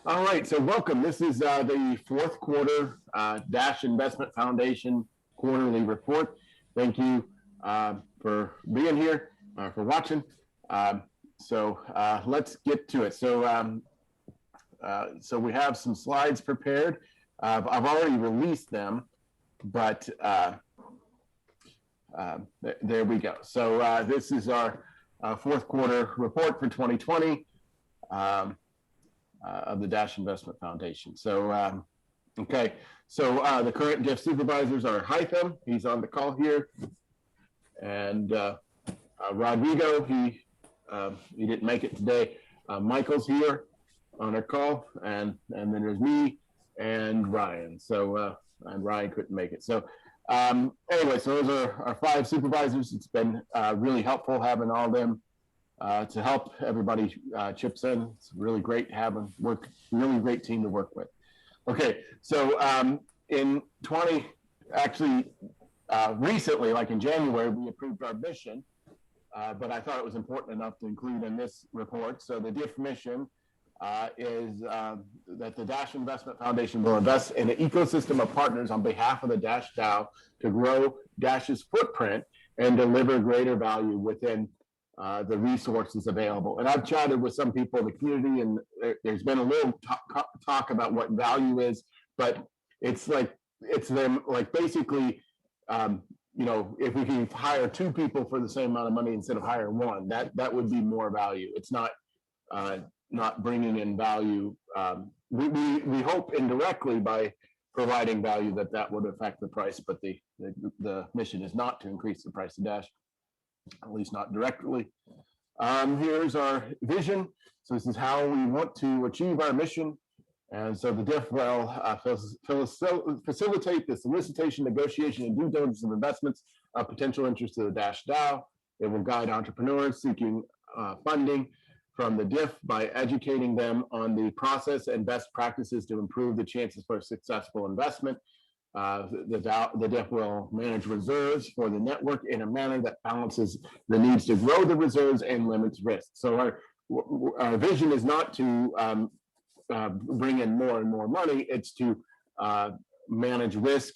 All right, so welcome. This is the fourth quarter Dash Investment Foundation quarterly report. Thank you for being here, for watching. Let's get to it. So we have some slides prepared. I've already released them, but there we go. So this is our fourth quarter report for 2020. Of the Dash Investment Foundation. So, okay. So the current DIF supervisors are Hytham, he's on the call here, and Rodrigo, he didn't make it today. Michael's here on our call, and then there's me and Ryan. So and Ryan couldn't make it. So anyway, so those are our five supervisors. It's been really helpful having all of them to help everybody chips in. It's really great having really great team to work with. Okay, so in recently, like in January, we approved our mission, but I thought it was important enough to include in this report. So the DIF mission is that the Dash Investment Foundation will invest in an ecosystem of partners on behalf of the Dash DAO to grow Dash's footprint and deliver greater value within the resources available. And I've chatted with some people in the community, and there's been a little talk about what value is, but it's them like basically, you know, if we can hire two people for the same amount of money instead of hiring one, that would be more value. It's not bringing in value. We hope indirectly by providing value that would affect the price, but the mission is not to increase the price of Dash, at least not directly. Here's our vision. So this is how we want to achieve our mission. And so the DIF will facilitate the solicitation, negotiation, and due diligence of investments of potential interest to the Dash DAO. It will guide entrepreneurs seeking funding from the DIF by educating them on the process and best practices to improve the chances for a successful investment. The DIF will manage reserves for the network in a manner that balances the needs to grow the reserves and limits risk. So our vision is not to bring in more and more money. It's to manage risk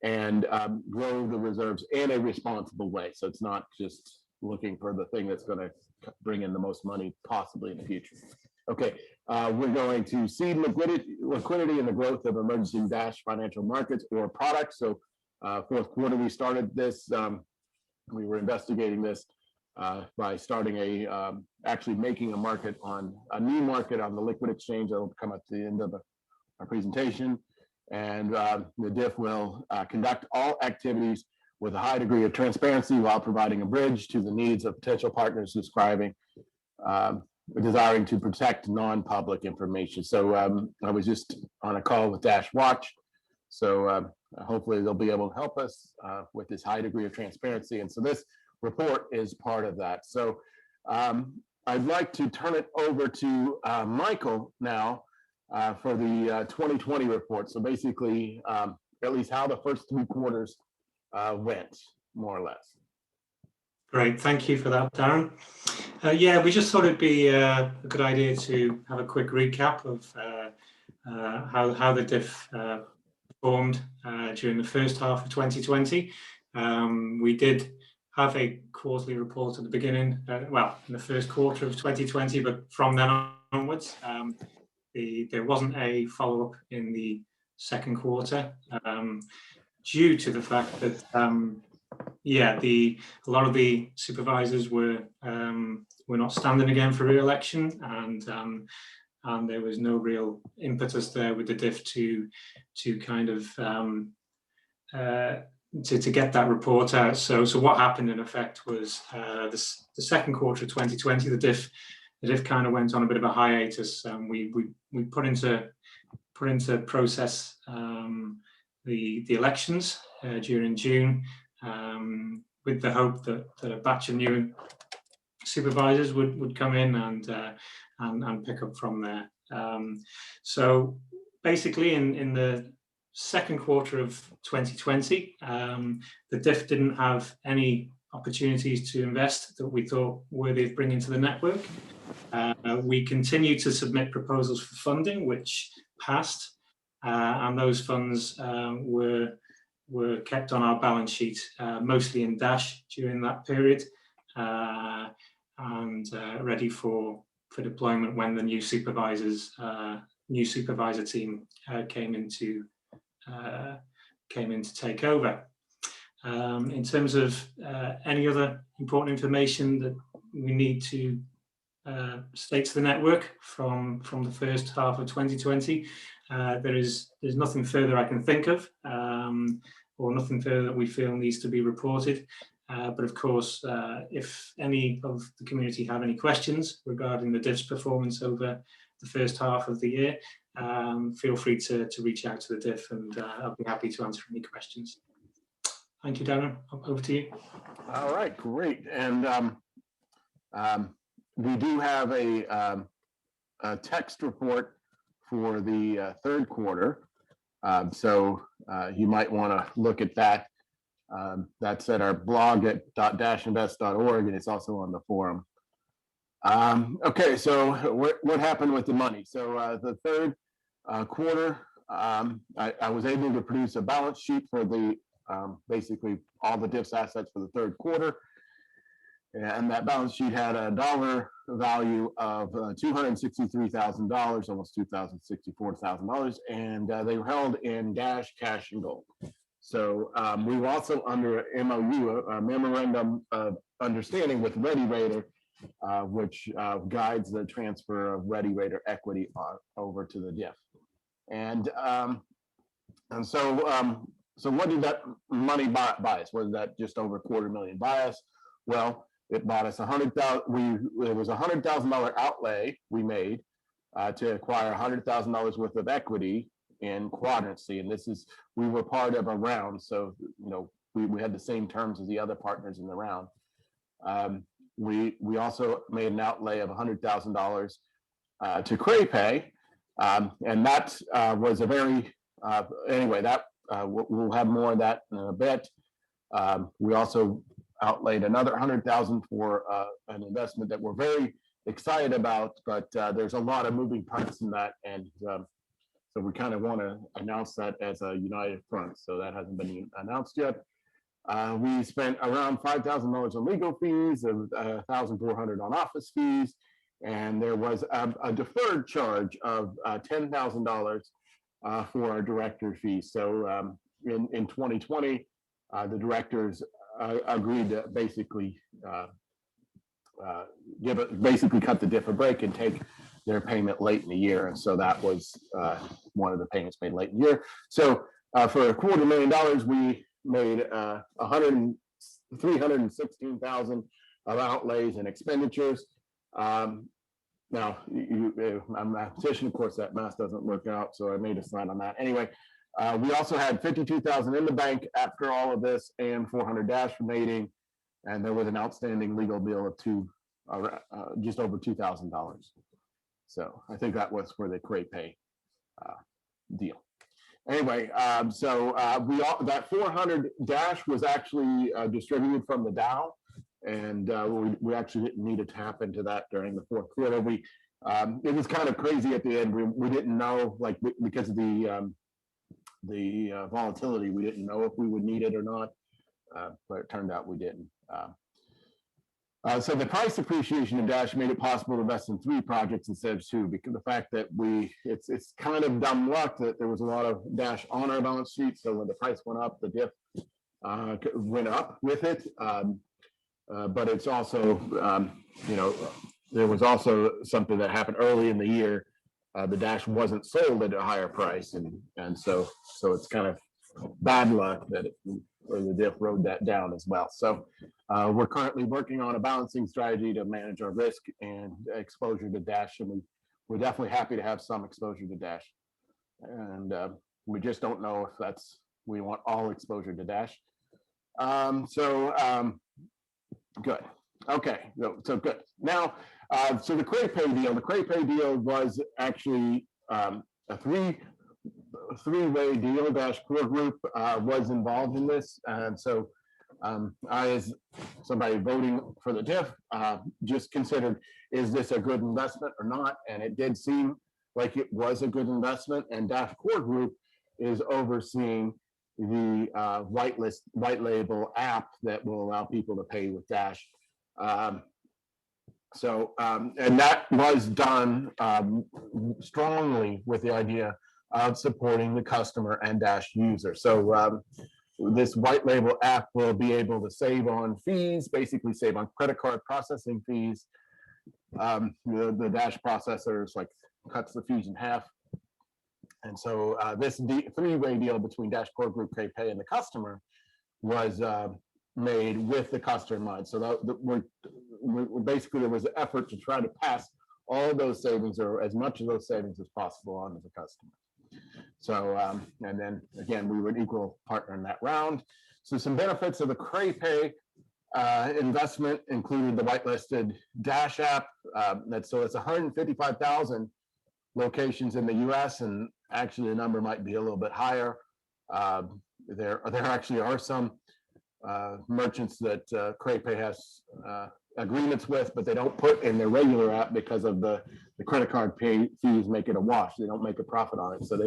and grow the reserves in a responsible way. So it's not just looking for the thing that's going to bring in the most money possibly in the future. Okay, we're going to seed liquidity and the growth of emerging Dash financial markets or products. So fourth quarter, we started this. We were investigating this by starting actually making a new market on the liquid exchange. That'll come at the end of our presentation. And the DIF will conduct all activities with a high degree of transparency while providing a bridge to the needs of potential partners desiring to protect non-public information. So I was just on a call with Dash Watch. So hopefully they'll be able to help us with this high degree of transparency. And so this report is part of that. So I'd like to turn it over to Michael now for the 2020 report. So basically, at least how the first three quarters went, more or less. Great, thank you for that, Darren. Yeah, we just thought it'd be a good idea to have a quick recap of how the DIF performed during the first half of 2020. We did have a quarterly report at the beginning, well, in the first quarter of 2020, but from then onwards, there wasn't a follow-up in the second quarter due to the fact that a lot of the supervisors were not standing again for re-election, and there was no real impetus there with the DIF to kind of to get that report out. So what happened in effect was the second quarter of 2020, the DIF kind of went on a bit of a hiatus. We put into process the elections during June, with the hope that a batch of new supervisors would come in and pick up from there. So basically, in the second quarter of 2020, the DIF didn't have any opportunities to invest that we thought worthy of bringing to the network. We continue to submit proposals for funding, which passed, and those funds were kept on our balance sheet, mostly in Dash during that period, and ready for deployment when the new supervisor team came in to take over. In terms of any other important information that we need to state to the network from the first half of 2020, there's nothing further I can think of, or nothing further that we feel needs to be reported. But of course, if any of the community have any questions regarding the DIF's performance over the first half of the year, feel free to reach out to the DIF, and I'll be happy to answer any questions. Thank you, Darren. Over to you. All right, great. And we do have a text report for the third quarter. So you might want to look at that. That's at our blog at .-invest.org, and it's also on the forum. Okay, so what happened with the money? So the third quarter, I was able to produce a balance sheet for the basically all the DIF's assets for the third quarter. And that balance sheet had a dollar value of $263,000, almost $2,064,000, and they were held in Dash, cash, and gold. So we were also under a MOU, a memorandum of understanding with ReadyRater, which guides the transfer of ReadyRater equity over to the DIF. And so what did that money buy us? Was that just over $250,000 buy us? Well, it bought us $100,000. It was $100,000 outlay we made to acquire $100,000 worth of equity in Quadrancy, and we were part of a round, so we had the same terms as the other partners in the round. We also made an outlay of $100,000 to CrayPay, and that was a very anyway. That we'll have more of that in a bit. We also outlaid another $100,000 for an investment that we're very excited about, but there's a lot of moving parts in that, and so we kind of want to announce that as a united front. So that hasn't been announced yet. We spent around $5,000 on legal fees, $1,400 on office fees, and there was a deferred charge of $10,000 for our director fees. So in 2020, the directors agreed to basically cut the DIF a break and take their payment late in the year, and so that was one of the payments made late in the year. So for $250,000, we made $316,000 of outlays and expenditures. Now, I'm a mathematician, of course, that math doesn't work out, so I made a slide on that. Anyway, we also had $52,000 in the bank after all of this, and $400 Dash remaining, and there was an outstanding legal bill of just over $2,000. So I think that was for the CrayPay deal. Anyway, that 400 Dash was actually distributed from the DAO, and we actually didn't need to tap into that during the fourth quarter. It was kind of crazy at the end. We didn't know, like, because of the volatility, we didn't know if we would need it or not, but it turned out we didn't. So the price appreciation in Dash made it possible to invest in 3 projects instead of 2, because the fact that it's kind of dumb luck that there was a lot of Dash on our balance sheet. So when the price went up, the DIF went up with it. But it's also, there was also something that happened early in the year. The Dash wasn't sold at a higher price, and so it's kind of bad luck that the DIF rode that down as well. So we're currently working on a balancing strategy to manage our risk and exposure to Dash, and we're definitely happy to have some exposure to Dash, and we just don't know if we want all exposure to Dash. Good. Okay, so good. Now, so the CrayPay deal was actually a three-way deal. Dash Core Group was involved in this, and so I, as somebody voting for the DIF, just considered, is this a good investment or not? And it did seem like it was a good investment, and Dash Core Group is overseeing the white label app that will allow people to pay with Dash. And that was done strongly with the idea of supporting the customer and Dash user. So this white label app will be able to save on fees, basically save on credit card processing fees. The Dash processors like cuts the fees in half. And so this three-way deal between Dash Core Group, CravePay, and the customer was made with the customer in mind. So basically there was an effort to try to pass all of those savings, or as much of those savings as possible, on to the customer. So, and then again, we were an equal partner in that round. So some benefits of the CravePay investment included the whitelisted Dash app. So it's 155,000 locations in the US, and actually the number might be a little bit higher. There actually are some merchants that CravePay has agreements with, but they don't put in their regular app because of the credit card fees make it a wash. They don't make a profit on it. So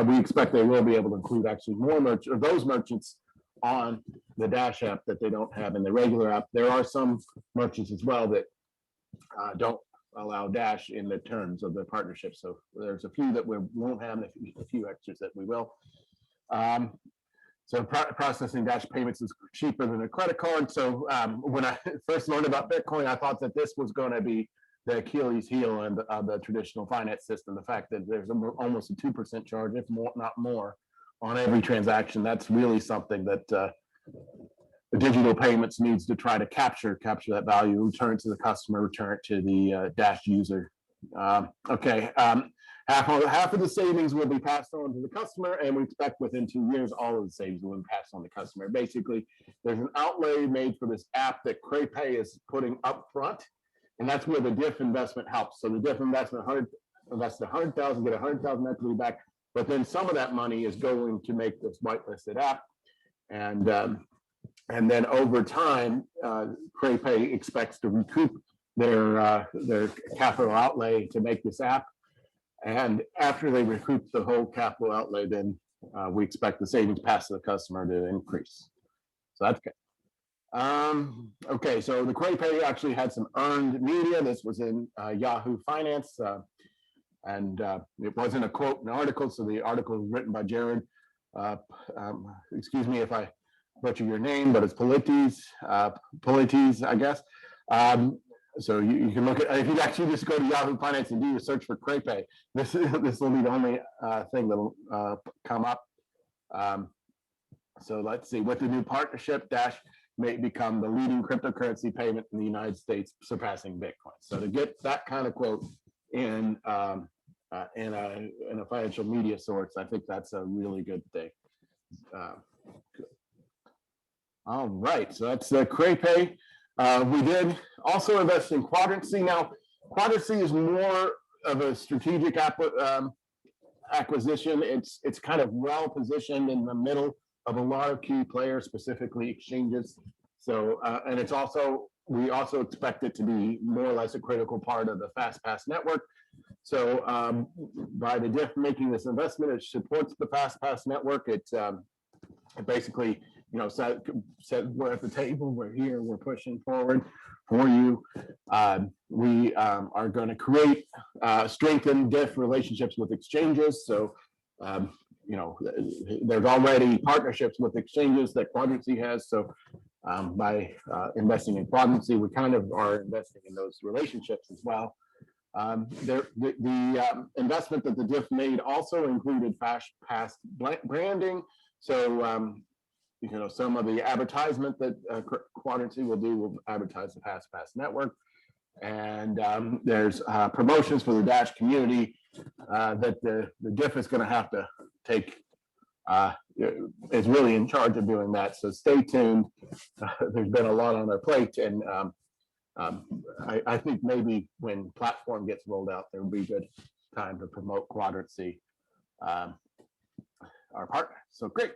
we expect they will be able to include actually more those merchants on the Dash app that they don't have in the regular app. There are some merchants as well that don't allow Dash in the terms of the partnership. So there's a few that we won't have, and a few extras that we will. So processing Dash payments is cheaper than a credit card. So when I first learned about Bitcoin, I thought that this was going to be the Achilles heel of the traditional finance system. The fact that there's almost a 2% charge, if not more, on every transaction. That's really something that the digital payments needs to try to capture that value, return it to the customer, return it to the Dash user. Half of the savings will be passed on to the customer, and we expect within 2 years, all of the savings will be passed on to the customer. Basically, there's an outlay made for this app that CravePay is putting up front, and that's where the DIF investment helps. So the DIF investment, invest 100,000, get 100,000 equity back, but then some of that money is going to make this whitelisted app, and then over time, CravePay expects to recoup their capital outlay to make this app. And after they recoup the whole capital outlay, then we expect the savings passed to the customer to increase. So that's good. Okay, so the CravePay actually had some earned media. This was in Yahoo Finance, and it wasn't a quote in the article. So the article was written by Darren. Excuse me if I butcher your name, but it's Politis, I guess. So you can look at, if you actually just go to Yahoo Finance and do your search for CravePay, this will be the only thing that'll come up. So let's see, with the new partnership, Dash may become the leading cryptocurrency payment in the United States, surpassing Bitcoin. So to get that kind of quote in a financial media source, I think that's a really good thing. All right, so that's CravePay. We did also invest in Quadrancy. Now, Quadrancy is more of a strategic acquisition. It's kind of well positioned in the middle of a lot of key players, specifically exchanges. So, and we also expect it to be more or less a critical part of the FastPass network. So, by the DIF making this investment, it supports the FastPass network. It basically, said we're at the table, we're here, we're pushing forward for you. We are going to create strengthen DIF relationships with exchanges. So, there's already partnerships with exchanges that Quadrancy has. So, by investing in Quadrancy, we kind of are investing in those relationships as well. The investment that the DIF made also included FastPass branding. So, some of the advertisement that Quadrancy will do will advertise the FastPass network. And there's promotions for the Dash community that the DIF is going to have to take, is really in charge of doing that. So stay tuned. There's been a lot on their plate. And I think maybe when platform gets rolled out, there will be a good time to promote Quadrancy, our partner. So great.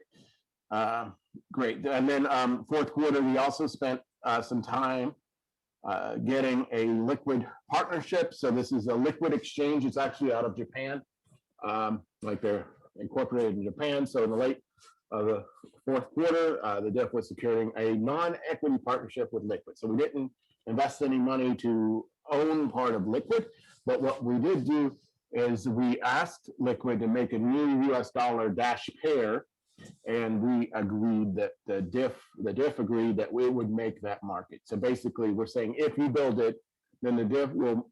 Great. And then fourth quarter, we also spent some time getting a liquid partnership. So this is a liquid exchange. It's actually out of Japan, like they're incorporated in Japan. So in the late of the fourth quarter, the DIF was securing a non-equity partnership with Liquid. So we didn't invest any money to own part of Liquid, but what we did do is we asked Liquid to make a new US dollar dash pair, and we agreed that the DIF agreed that we would make that market. So basically, we're saying if you build it, then the DIF will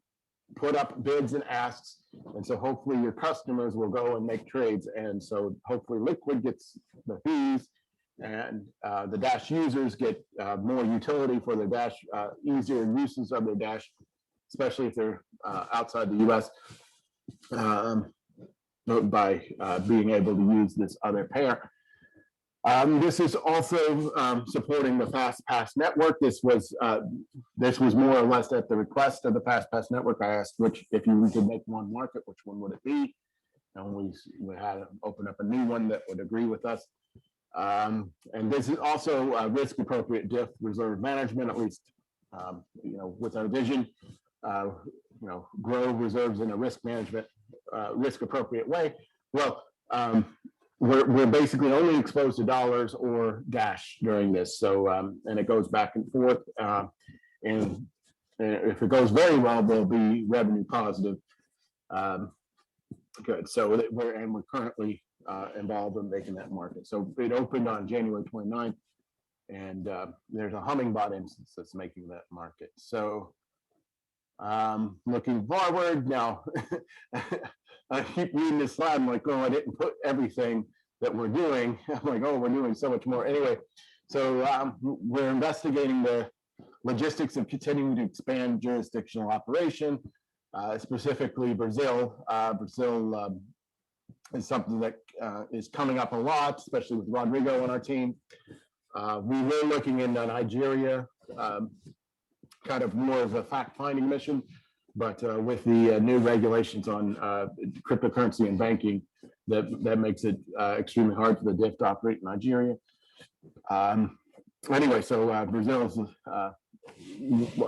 put up bids and asks, and so hopefully your customers will go and make trades, and so hopefully Liquid gets the fees, and the Dash users get more utility for their Dash, easier uses of their Dash, especially if they're outside the US, by being able to use this other pair. This is also supporting the FastPass network. This was more or less at the request of the FastPass network. I asked if you could make one market, which one would it be? And we had to open up a new one that would agree with us. And this is also risk appropriate DIF reserve management, at least with our vision, grow reserves in a risk management, risk appropriate way. Well, we're basically only exposed to dollars or Dash during this. So, and it goes back and forth. And if it goes very well, there'll be revenue positive. Good. So we're currently involved in making that market. So it opened on January 29th, and there's a Hummingbot instance that's making that market. So looking forward now, I keep reading this slide. I'm like, oh, I didn't put everything that we're doing. I'm like, oh, we're doing so much more. Anyway, so we're investigating the logistics of continuing to expand jurisdictional operation, specifically Brazil. Brazil is something that is coming up a lot, especially with Rodrigo on our team. We were looking into Nigeria, kind of more of a fact-finding mission, but with the new regulations on cryptocurrency and banking, that makes it extremely hard for the DIF to operate in Nigeria. Anyway, so Brazil is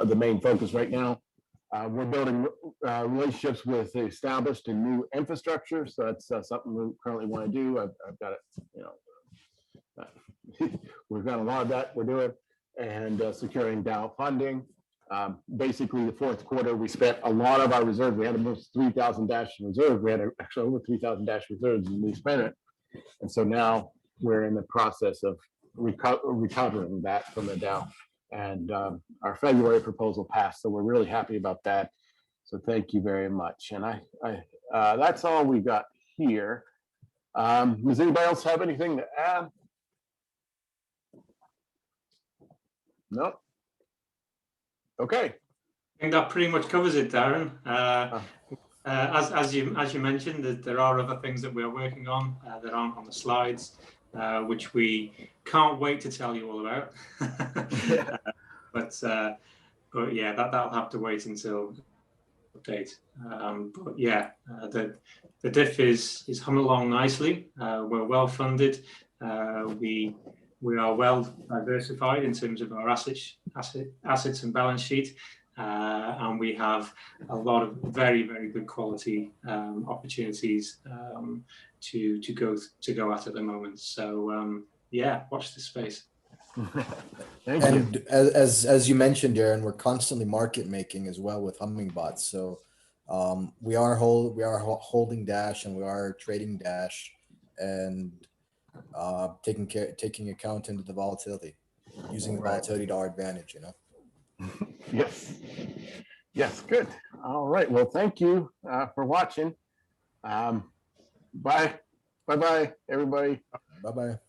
the main focus right now. We're building relationships with established and new infrastructure, so that's something we currently want to do. I've got it, we've got a lot of that we're doing, and securing DAO funding. Basically, the fourth quarter, we spent a lot of our reserves. We had almost 3,000 Dash in reserve. We had actually over 3,000 Dash reserves, and we spent it. And so now we're in the process of recovering that from the DAO. And our February proposal passed, so we're really happy about that. So thank you very much. And that's all we got here. Does anybody else have anything to add? No. Okay. I think that pretty much covers it, Darren. As you mentioned, there are other things that we're working on that aren't on the slides, which we can't wait to tell you all about. But yeah, that'll have to wait until update. But yeah, the DIF is humming along nicely. We're well funded. We are well diversified in terms of our assets and balance sheet, and we have a lot of very, very good quality opportunities to go at the moment. So yeah, watch this space. Thank and you. As you mentioned, Darren, we're constantly market making as well with Hummingbots. So we are holding Dash, and we are trading Dash, and taking account into the volatility, using the volatility to our advantage. Yes, good. All right. Well, thank you for watching. Bye, everybody. Bye.